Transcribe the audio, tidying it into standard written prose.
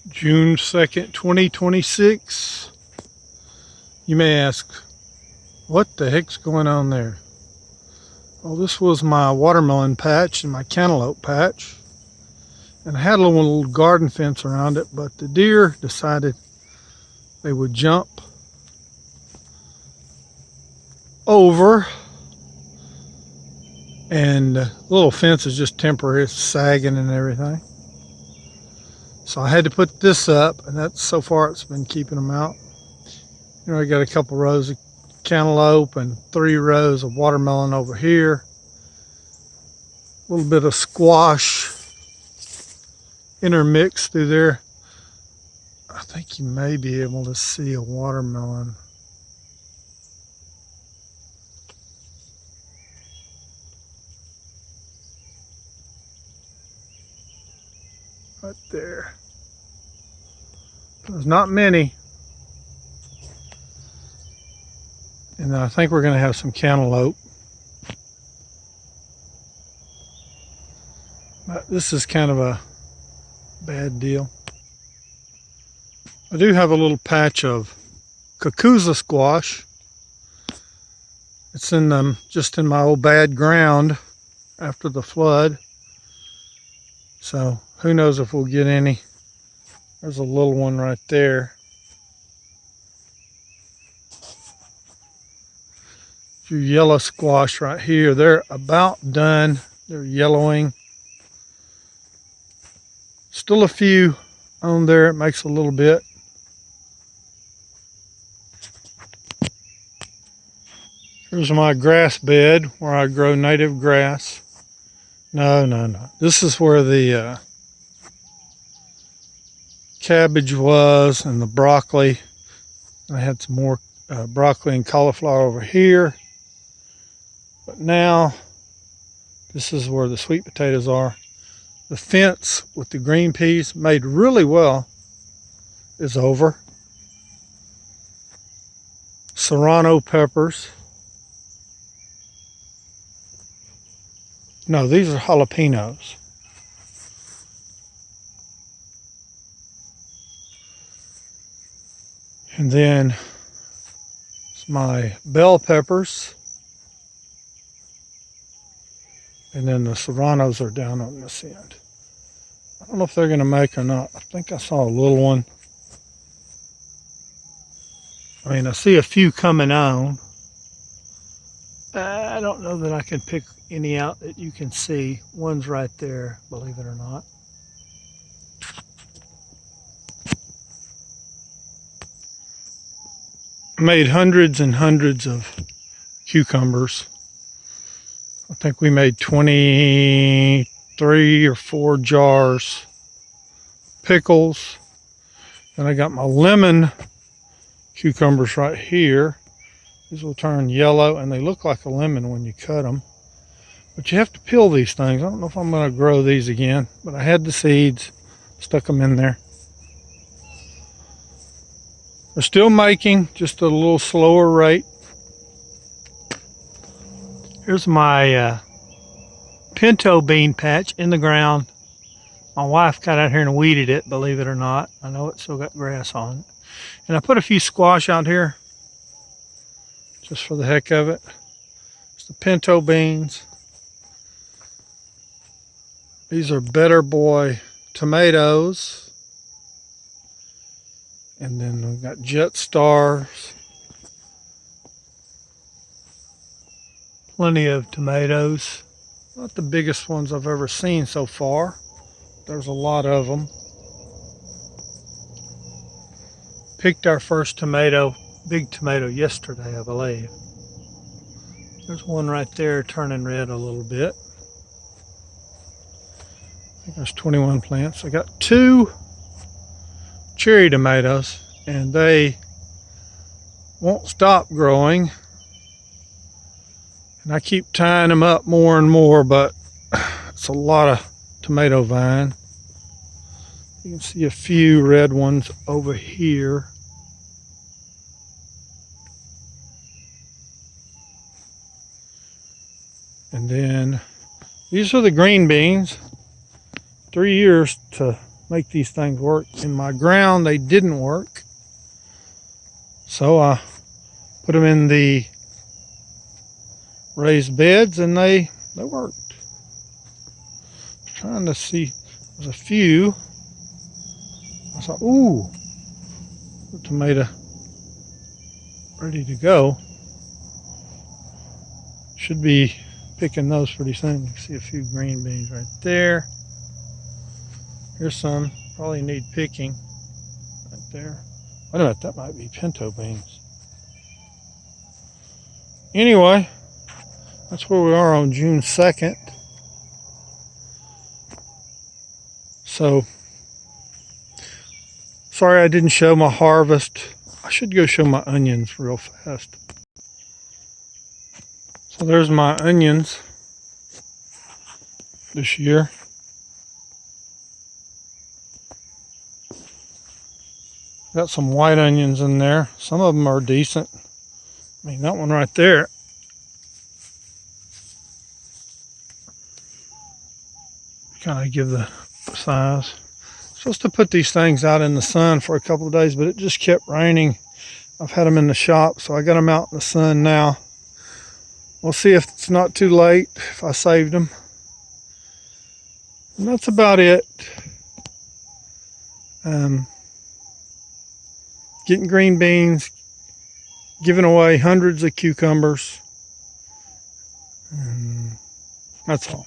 June 2nd, 2026. You may ask, what the heck's going on there? Well, this was my watermelon patch and my cantaloupe patch. And I had a little garden fence around it, but the deer decided they would jump over. And the little fence is just temporary, it's sagging and everything. So I had to put this up, and that's so far it's been keeping them out. You know, I got a couple rows of cantaloupe and 3 rows of watermelon over here. A little bit of squash intermixed through there. I think you may be able to see a watermelon. Right there. There's not many. And I think we're going to have some cantaloupe. But this is kind of a bad deal. I do have a little patch of Cucuza squash. It's in just in my old bad ground after the flood. So who knows if we'll get any. There's a little one right there. Your yellow squash right here, they're about done. They're yellowing. Still a few on there. It makes a little bit. Here's my grass bed where I grow native grass. No. This is where the cabbage was and the broccoli. I had some more broccoli and cauliflower over here. But now, this is where the sweet potatoes are. The fence with the green peas, made really well, is over. Serrano peppers. No, these are jalapenos. And then it's my bell peppers. And then the serranos are down on this end. I don't know if they're going to make or not. I think I saw a little one. I mean, I see a few coming on. I don't know that I can pick any out that you can see. One's right there, believe it or not. I made hundreds and hundreds of cucumbers. I think we made 23 or 4 jars. Pickles. Then I got my lemon cucumbers right here. These will turn yellow and they look like a lemon when you cut them. But you have to peel these things. I don't know if I'm going to grow these again, but I had the seeds, stuck them in there. They're still making, just at a little slower rate. Here's my pinto bean patch in the ground. My wife got out here and weeded it, believe it or not. I know it's still got grass on it. And I put a few squash out here, just for the heck of it. It's the pinto beans. These are Better Boy tomatoes. And then we've got Jet Stars. Plenty of tomatoes. Not the biggest ones I've ever seen so far. There's a lot of them. Picked our first tomato, big tomato, yesterday, I believe. There's one right there turning red a little bit. I think there's 21 plants. I got 2 cherry tomatoes, and they won't stop growing. And I keep tying them up more and more, but it's a lot of tomato vine. You can see a few red ones over here. And then these are the green beans. 3 years to make these things work. In my ground, they didn't work. So I put them in the raised beds and they worked. Trying to see, there's a few. I saw, ooh, the tomato ready to go. Should be picking those pretty soon. You can see a few green beans right there. Here's some, probably need picking right there. Wait a minute, that might be pinto beans. Anyway, that's where we are on June 2nd. So, sorry I didn't show my harvest. I should go show my onions real fast. So there's my onions this year. Got some white onions in there. Some of them are decent. I mean, that one right there. Kind of give the size. Supposed to put these things out in the sun for a couple of days, but it just kept raining. I've had them in the shop, so I got them out in the sun now. We'll see if it's not too late, if I saved them. And that's about it. Getting green beans, giving away hundreds of cucumbers. And that's all.